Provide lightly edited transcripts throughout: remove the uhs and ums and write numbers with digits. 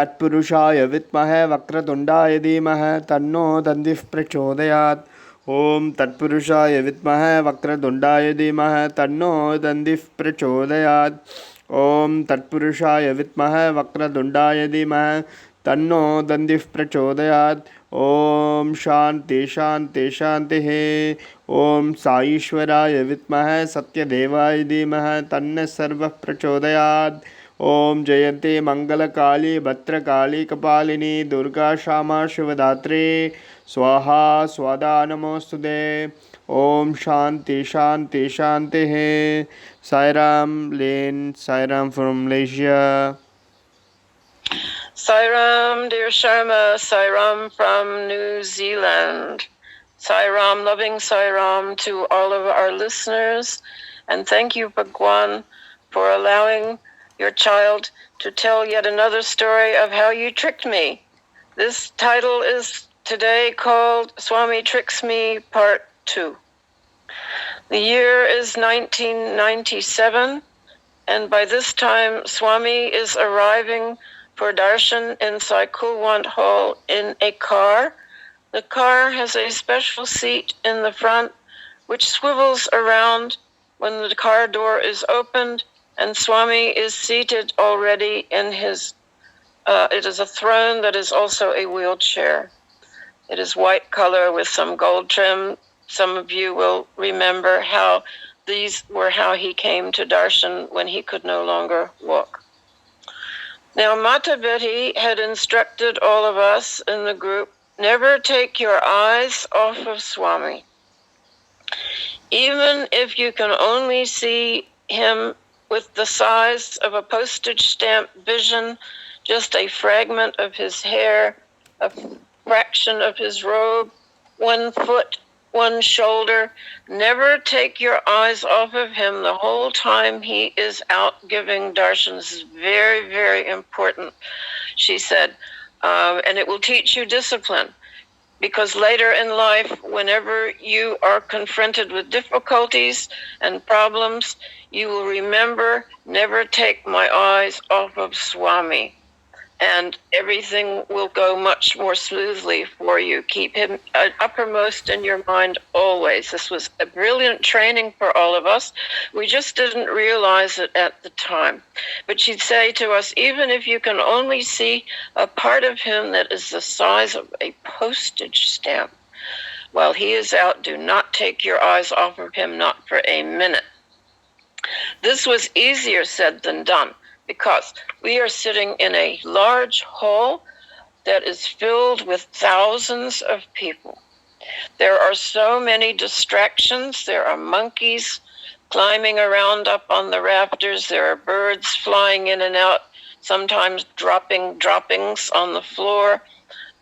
तत्पुरुषाय विद्महे वक्रतुण्डाय धीमहि तन्नो दन्तिः प्रचोदयात्। ॐ तत्पुरुषाय विद्महे वक्रतुण्डाय धीमहि तन्नो दन्तिः प्रचोदयात्। ॐ तत्पुरुषाय विद्महे वक्रतुण्डाय धीमहि तन्नो दन्तिः प्रचोदयात्। ॐ शान्ति शान्ति शान्तिः। ॐ साईश्वराय विद्महे सत्यदेवाय धीमहि तन्नः सर्वः प्रचोदयात्। ॐ जयन्ती मंगलकाली भद्रकाली कपालिनी दुर्गा क्षमा शिवदात्री स्वाहा स्वदा नमोस्तुते। ॐ शांति शांति शांतिः। Sai Ram, Lane, Sai Ram from Malaysia. Sai Ram, dear Sharma, Sai Ram from New Zealand. Sai Ram, loving Sai Ram to all of our listeners. And thank you, Bhagwan, for allowing your child to tell yet another story of how you tricked me. This title is today called Swami Tricks Me Part 2. The year is 1997, and by this time Swami is arriving for darshan in Sai Kulwant Hall in a car. The car has a special seat in the front which swivels around when the car door is opened, and Swami is seated already in his, it is a throne that is also a wheelchair. It is white color with some gold trim. Some of you will remember how these were how he came to darshan when he could no longer walk. Now, Mata Betty had instructed all of us in the group, never take your eyes off of Swami. Even if you can only see him with the size of a postage stamp vision, just a fragment of his hair, a fraction of his robe, 1 foot, 1 shoulder, never take your eyes off of him the whole time he is out giving darshan. This is very, very important, she said, and it will teach you discipline. Because later in life, whenever you are confronted with difficulties and problems, you will remember, never take my eyes off of Swami. And everything will go much more smoothly for you. Keep him uppermost in your mind always. This was a brilliant training for all of us. We just didn't realize it at the time. But she'd say to us, even if you can only see a part of him that is the size of a postage stamp, while he is out, do not take your eyes off of him, not for a minute. This was easier said than done, because we are sitting in a large hall that is filled with thousands of people. There are so many distractions. There are monkeys climbing around up on the rafters. There are birds flying in and out, sometimes dropping droppings on the floor.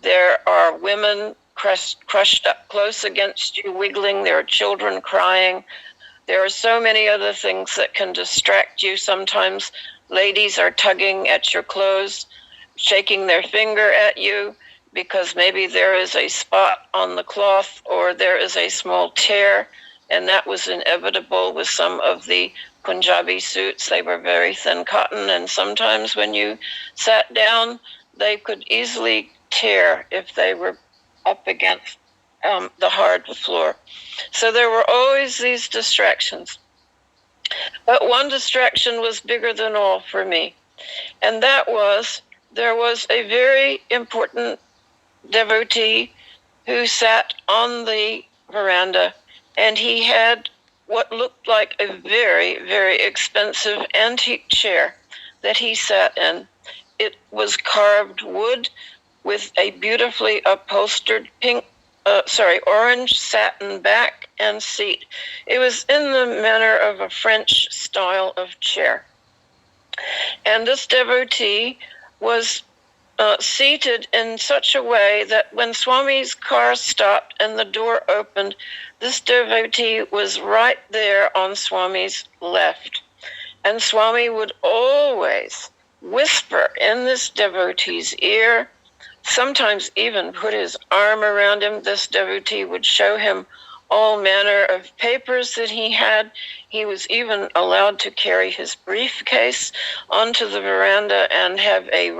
There are women crushed up close against you, wiggling. There are children crying. There are so many other things that can distract you. Sometimes ladies are tugging at your clothes, shaking their finger at you because maybe there is a spot on the cloth or there is a small tear, and that was inevitable with some of the Punjabi suits. They were very thin cotton, and sometimes when you sat down, they could easily tear if they were up against the hard floor. So there were always these distractions. But one distraction was bigger than all for me, and that was there was a very important devotee who sat on the veranda, and he had what looked like a very, very expensive antique chair that he sat in. It was carved wood with a beautifully upholstered orange satin back and seat. It was in the manner of a French style of chair. And this devotee was seated in such a way that when Swami's car stopped and the door opened, this devotee was right there on Swami's left. And Swami would always whisper in this devotee's ear, sometimes even put his arm around him. This devotee would show him all manner of papers that he had. He was even allowed to carry his briefcase onto the veranda and have a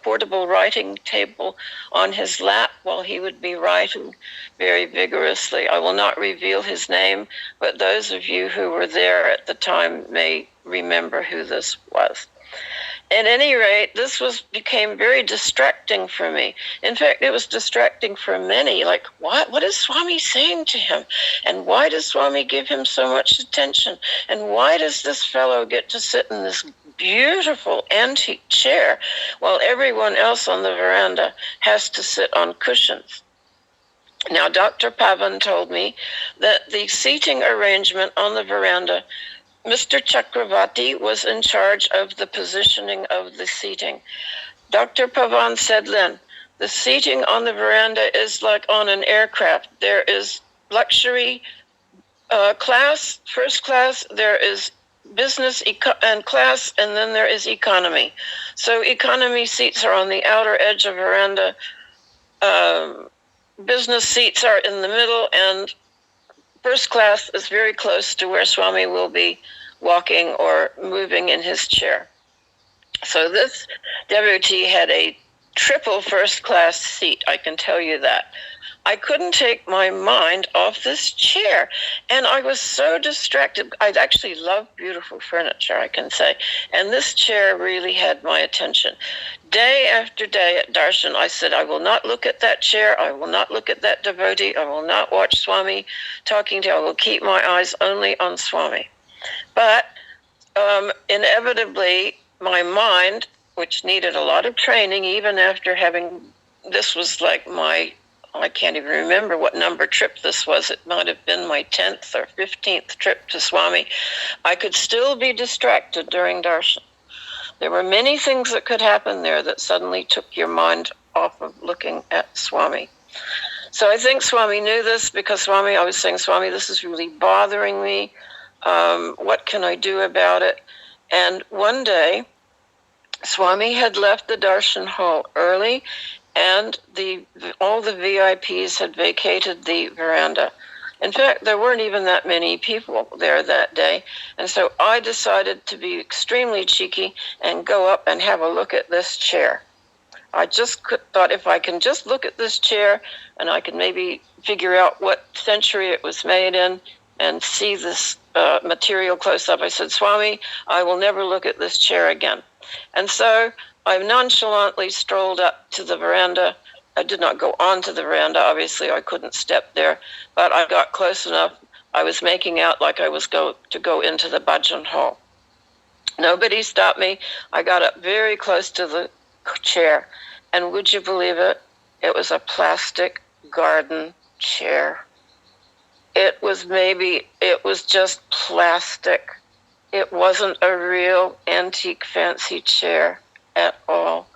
portable writing table on his lap while he would be writing very vigorously. I will not reveal his name, but those of you who were there at the time may remember who this was. At any rate, this became very distracting for me. In fact, it was distracting for many. Like, what is Swami saying to him? And why does Swami give him so much attention? And why does this fellow get to sit in this beautiful antique chair while everyone else on the veranda has to sit on cushions? Now, Dr. Pavan told me that the seating arrangement on the veranda, Mr. Chakravarti was in charge of the positioning of the seating. Dr. Pavan said, Lynn, the seating on the veranda is like on an aircraft. There is luxury class, first class, there is business and class, and then there is economy. So economy seats are on the outer edge of veranda. Business seats are in the middle, and first class is very close to where Swami will be walking or moving in his chair. So this devotee had a triple first class seat, I can tell you that. I couldn't take my mind off this chair, and I was so distracted. I actually love beautiful furniture, I can say, and this chair really had my attention. Day after day at darshan, I said, I will not look at that chair, I will not look at that devotee, I will not watch Swami talking to you, I will keep my eyes only on Swami. But inevitably, my mind, which needed a lot of training, even after this was like I can't even remember what number trip this was. It might have been my 10th or 15th trip to Swami. I could still be distracted during darshan. There were many things that could happen there that suddenly took your mind off of looking at Swami. So I think Swami knew this, because I was saying, Swami, this is really bothering me. What can I do about it? And one day, Swami had left the darshan hall early, and all the VIPs had vacated the veranda. In fact, there weren't even that many people there that day, and so I decided to be extremely cheeky and go up and have a look at this chair. I just thought, if I can just look at this chair, and I can maybe figure out what century it was made in and see this material close up. I said, Swami, I will never look at this chair again. And so I nonchalantly strolled up to the veranda. I did not go onto the veranda. Obviously, I couldn't step there, but I got close enough. I was making out like I was to go into the bhajan hall. Nobody stopped me. I got up very close to the chair, and would you believe it? It was a plastic garden chair. It was just plastic. It wasn't a real antique fancy chair at all.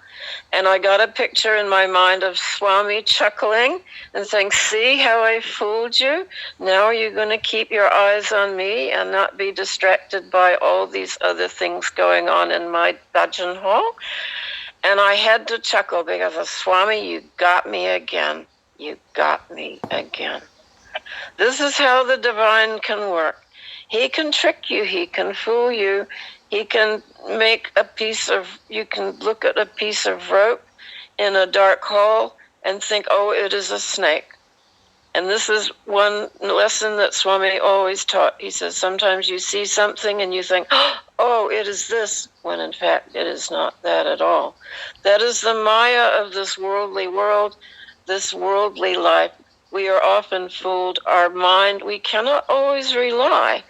And I got a picture in my mind of Swami chuckling and saying, see how I fooled you? Now you're going to keep your eyes on me and not be distracted by all these other things going on in my bhajan hall. And I had to chuckle because, Swami, you got me again. You got me again. This is how the divine can work. He can trick you. He can fool you. He can you can look at a piece of rope in a dark hole and think, oh, it is a snake. And this is one lesson that Swami always taught. He says, sometimes you see something and you think, oh, it is this, when in fact it is not that at all. That is the Maya of this worldly world, this worldly life. We are often fooled. Our mind, we cannot always rely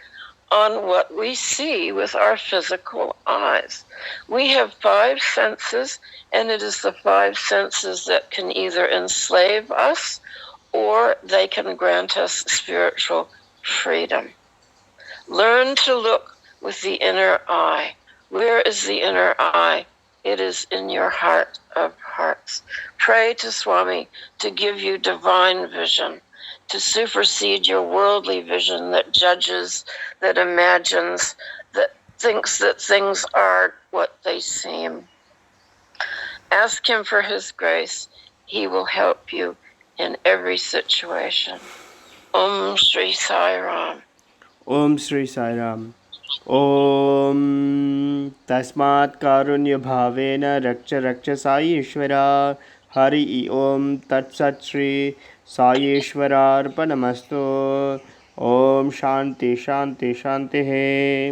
on what we see with our physical eyes. We have 5 senses, and it is the 5 senses that can either enslave us or they can grant us spiritual freedom. Learn to look with the inner eye. Where is the inner eye? It is in your heart of hearts. Pray to Swami to give you divine vision, to supersede your worldly vision that judges, that imagines, that thinks that things are what they seem. Ask him for his grace. He will help you. in every situation. Om Sri Sai Ram. Om Sri Sai Ram. ॐ तस्मात् कारुण्यभावेन रक्ष रक्ष साईश्वरा हरि ओम तत्सत् श्री साईश्वरार्पणमस्तु। ओम शांति शांति शांति है।